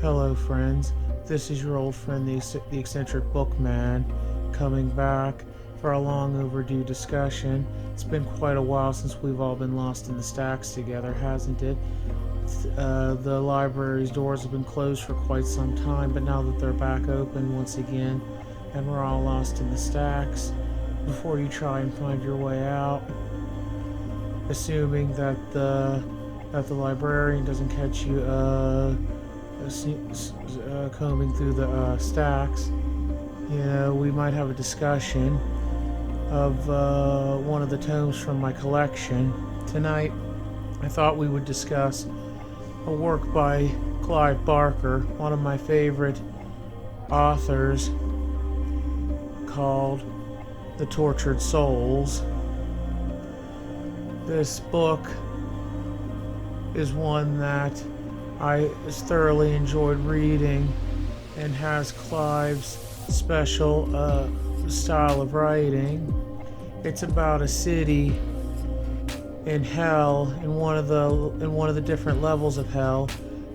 Hello, friends. This is your old friend, the eccentric bookman, coming back for a long overdue discussion. It's been quite a while since we've all been lost in the stacks together, hasn't it? The library's doors have been closed for quite some time, but now that they're back open once again, and we're all lost in the stacks, before you try and find your way out, assuming that the librarian doesn't catch you combing through the stacks, we might have a discussion of one of the tomes from my collection. Tonight, I thought we would discuss a work by Clive Barker, one of my favorite authors, called The Tortured Souls. This book is one that I thoroughly enjoyed reading and has Clive's special style of writing. It's about a city in hell, in one of the different levels of hell,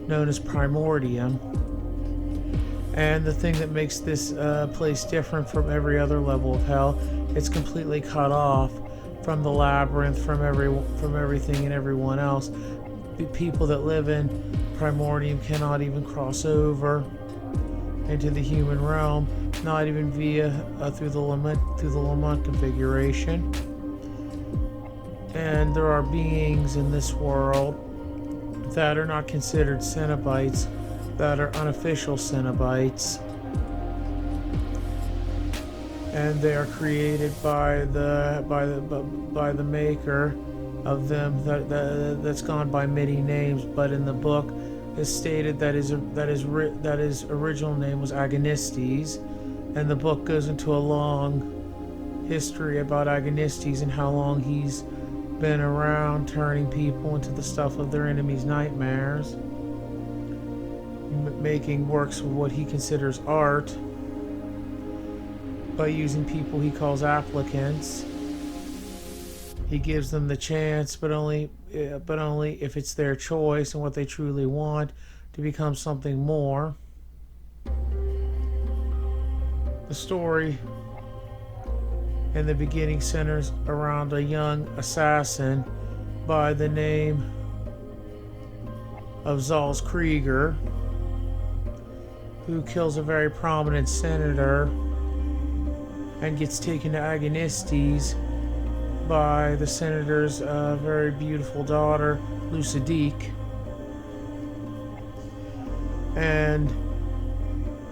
known as Primordium. And the thing that makes this place different from every other level of hell, it's completely cut off from the labyrinth, from everything and everyone else. The people that live in Primordium cannot even cross over into the human realm, not even via through the Lamont configuration. And there are beings in this world that are not considered Cenobites, that are unofficial Cenobites, and they are created by the maker of them that's gone by many names, but in the book is stated that his original name was Agonistes, and the book goes into a long history about Agonistes and how long he's been around, turning people into the stuff of their enemies' nightmares, making works of what he considers art by using people he calls applicants. He gives them the chance, but only if it's their choice and what they truly want, to become something more. The story in the beginning centers around a young assassin by the name of Zals Krieger, who kills a very prominent senator and gets taken to Agonistes by the senator's very beautiful daughter, Lucidique. And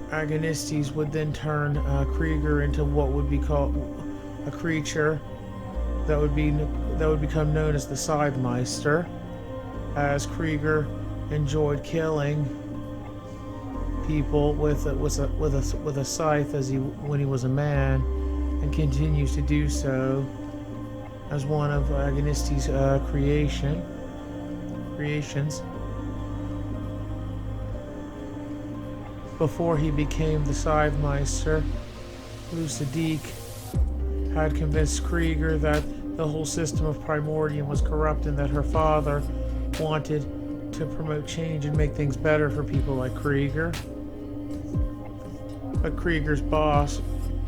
Agonistes would then turn Krieger into what would be called a creature that would become known as the Scythemeister, as Krieger enjoyed killing people with a scythe when he was a man, and continues to do so as one of Agonistes' creations. Before he became the Scythemeister, Lucidique had convinced Krieger that the whole system of Primordium was corrupt and that her father wanted to promote change and make things better for people like Krieger. But Krieger's boss,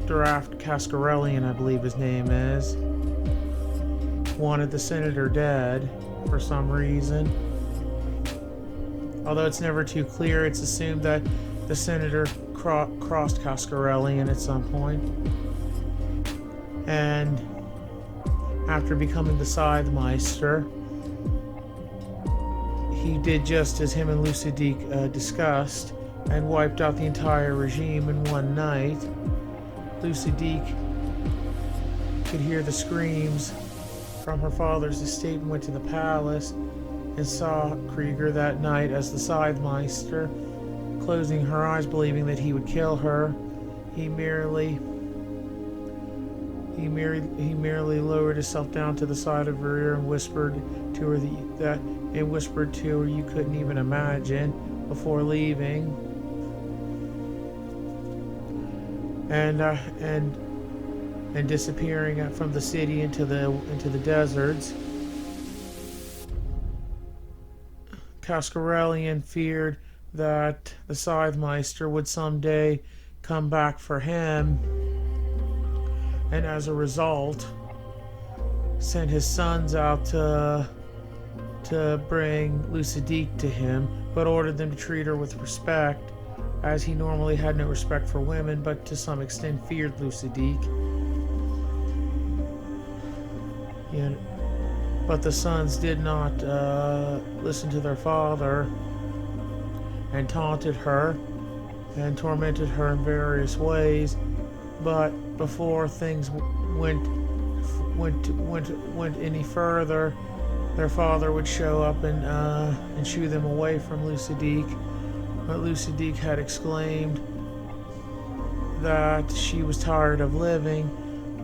Draft Cascarellian, I believe his name is, wanted the senator dead for some reason. Although it's never too clear, it's assumed that the senator crossed Cascarellian at some point. And after becoming the Scythemeister, he did just as him and Lucidique discussed, and wiped out the entire regime in one night. Lucidique could hear the screams from her father's estate and went to the palace and saw Krieger that night as the Scythemeister, closing her eyes, believing that he would kill her. He merely lowered himself down to the side of her ear and whispered to her you couldn't even imagine, before leaving. And disappearing from the city into the deserts. Cascarellian feared that the Scythemeister would someday come back for him, and as a result, sent his sons out to bring Lucidique to him, but ordered them to treat her with respect, as he normally had no respect for women, but to some extent feared Lucidique. But the sons did not listen to their father and taunted her and tormented her in various ways. But before things went any further, their father would show up and shoo them away from Lucidique. But Lucidique had exclaimed that she was tired of living.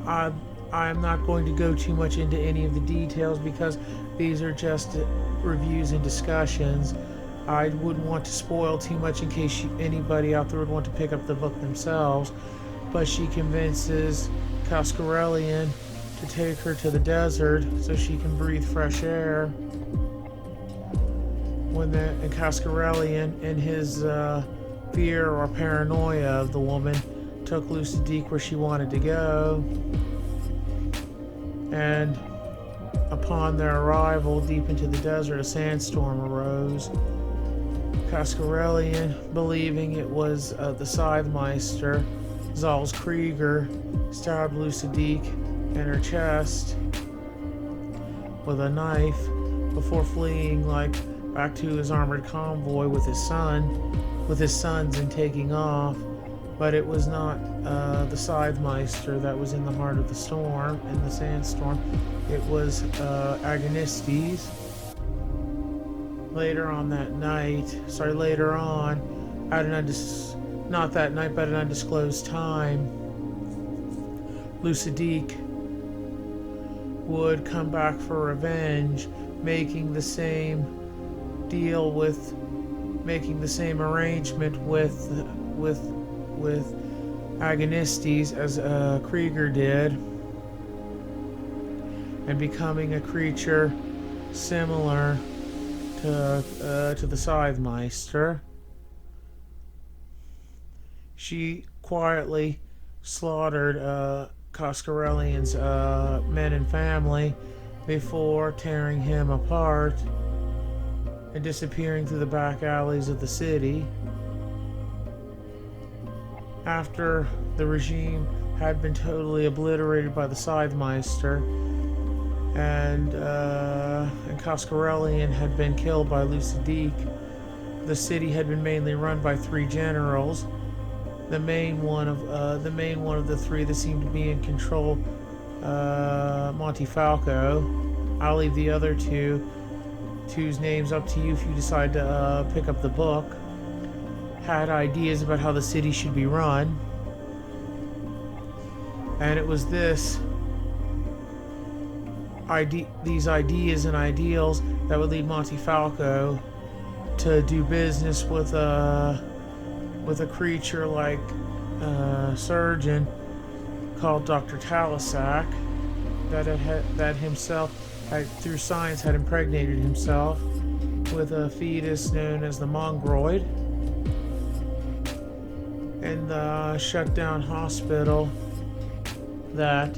I'm not going to go too much into any of the details because these are just reviews and discussions. I wouldn't want to spoil too much in case anybody out there would want to pick up the book themselves. But she convinces Cascarellian to take her to the desert so she can breathe fresh air. And Cascarellian, in his fear or paranoia of the woman, took Lucidique where she wanted to go. And upon their arrival deep into the desert, a sandstorm arose. Cascarellian, believing it was the Scythemeister, Zal's Krieger, stabbed Lucidique in her chest with a knife before fleeing back to his armored convoy with his sons, and taking off. But it was not the Scythemeister that was in the heart of the storm, in the sandstorm. It was Agonistes. Later on, at not that night, but at an undisclosed time, Lucidique would come back for revenge, making the same arrangement with Agonistes as Krieger did, and becoming a creature similar to the Scythemeister. She quietly slaughtered Cascarellian's men and family before tearing him apart and disappearing through the back alleys of the city. After the regime had been totally obliterated by the Scythemeister, and Cascarellian had been killed by Lucidique, the city had been mainly run by three generals. The main one of the three that seemed to be in control, Montefalco. I'll leave the other two's names up to you if you decide to pick up the book. Had ideas about how the city should be run, and it was these ideas and ideals that would lead Montefalco to do business with a creature like surgeon called Dr. Talisac that himself had, through science, had impregnated himself with a fetus known as the Mongroid. In the shut-down hospital that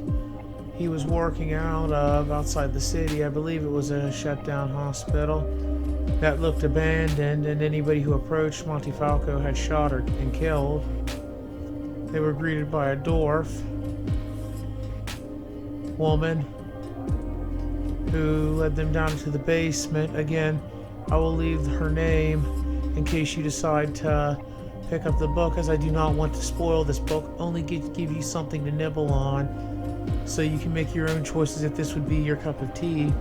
he was working out of outside the city. I believe it was a shut-down hospital that looked abandoned, and anybody who approached Montefalco had shot or and killed. They were greeted by a dwarf woman who led them down into the basement. Again, I will leave her name in case you decide to pick up the book, as I do not want to spoil this book, only give you something to nibble on so you can make your own choices if this would be your cup of tea.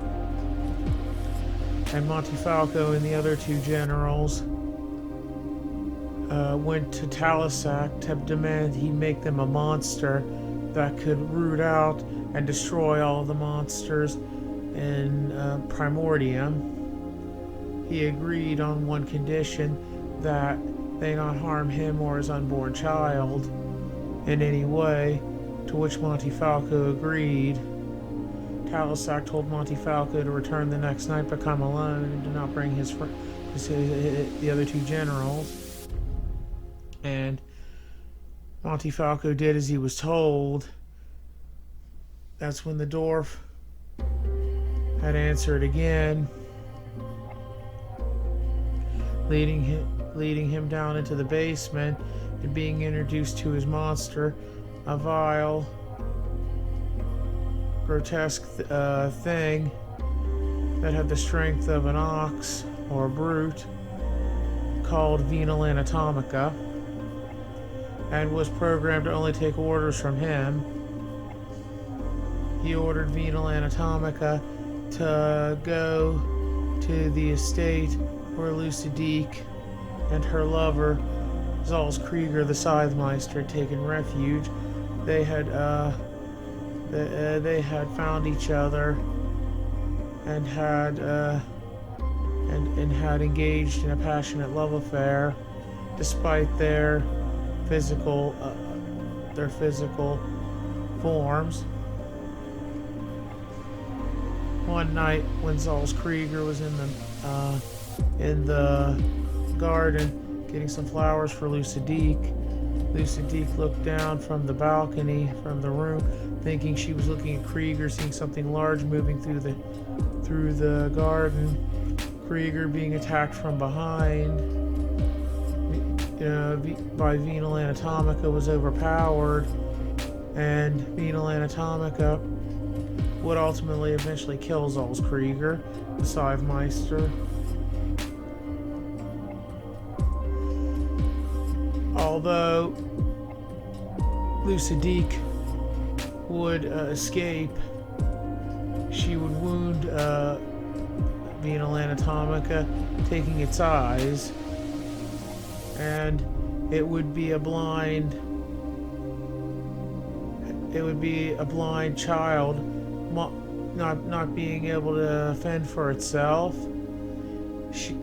And Montefalco and the other two generals went to Talisac to demand he make them a monster that could root out and destroy all of the monsters in Primordium. He agreed on one condition, that they not harm him or his unborn child in any way, to which Montefalco agreed. Talisac told Montefalco to return the next night but come alone and to not bring his the other two generals. And Montefialco did as he was told. That's when the dwarf had answered again, leading him down into the basement and being introduced to his monster, a vile, grotesque thing that had the strength of an ox or a brute, called Venal Anatomica, and was programmed to only take orders from him. He ordered Venal Anatomica to go to the estate where Lucidique and her lover, Zalskrieger the Scythemeister, had taken refuge. They had found each other and had engaged in a passionate love affair, despite their physical forms. One night, when Zalskrieger was in the garden getting some flowers for Lucidique, Lucidique looked down from the balcony from the room, thinking she was looking at Krieger, seeing something large moving through the garden. Krieger being attacked from behind, by Venal Anatomica, was overpowered, and Venal Anatomica would ultimately eventually kill Zalskrieger, the Scythemeister. Although Lucidique would escape, she would wound Venal Anatomica, taking its eyes, and it would be a blind child, not being able to fend for itself.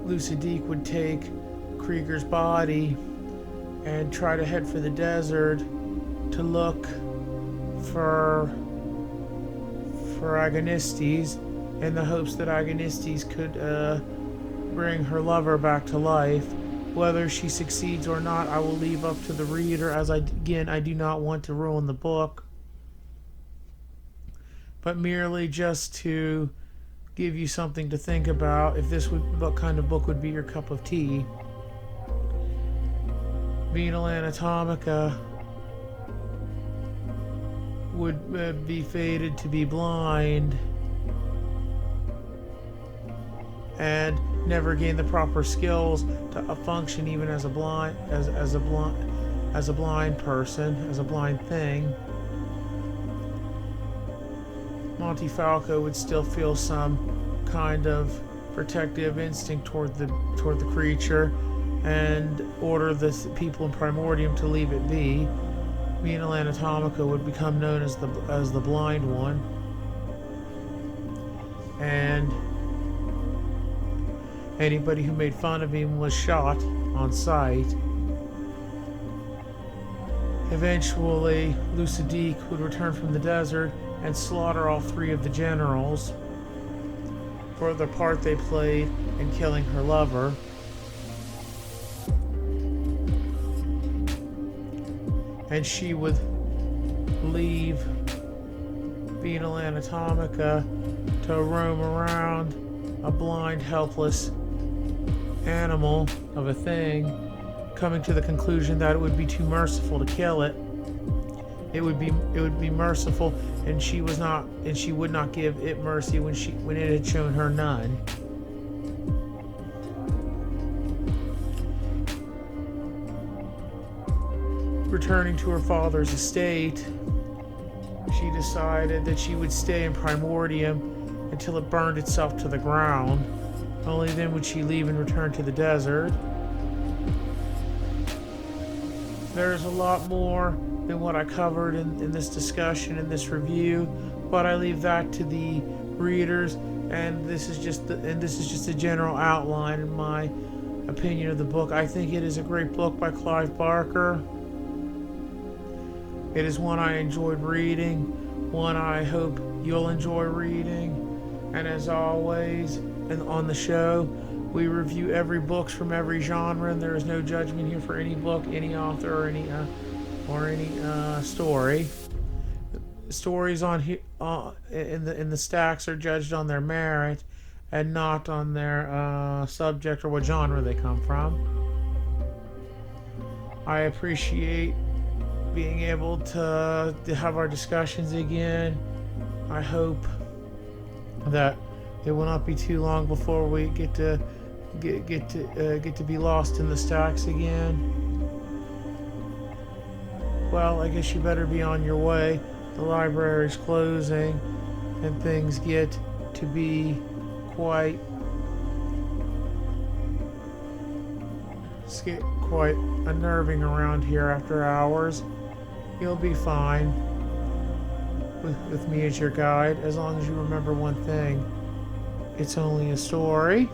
Lucidique would take Krieger's body and try to head for the desert to look for Agonistes, in the hopes that Agonistes could bring her lover back to life. Whether she succeeds or not, I will leave up to the reader, as I do not want to ruin the book. But merely just to give you something to think about, if what kind of book would be your cup of tea. Venal Anatomica would be fated to be blind and never gain the proper skills to function even as a blind person, as a blind thing. Montefialco would still feel some kind of protective instinct toward the creature and order the people in Primordium to leave it be. Venal Anatomica would become known as the blind one, and anybody who made fun of him was shot on sight. Eventually, Lucidique would return from the desert and slaughter all three of the generals for the part they played in killing her lover. And she would leave Venal Anatomica to roam around, a blind, helpless animal of a thing, coming to the conclusion that it would be too merciful to kill it. It would be merciful, and she would not give it mercy when it had shown her none. Returning to her father's estate, she decided that she would stay in Primordium until it burned itself to the ground. Only then would she leave and return to the desert. There's a lot more than what I covered in this discussion, in this review, but I leave that to the readers, and this is just a general outline in my opinion of the book. I think it is a great book by Clive Barker. It is one I enjoyed reading, one I hope you'll enjoy reading, and as always, and on the show, We review every books from every genre, and there is no judgment here for any book, any author, or any story. Stories on in the stacks are judged on their merit, and not on their subject or what genre they come from. I appreciate being able to have our discussions again. I hope that it will not be too long before we get to get to be lost in the stacks again. Well, I guess you better be on your way. The library's closing, and things get to be quite quite unnerving around here after hours. You'll be fine with me as your guide, as long as you remember one thing. It's only a story.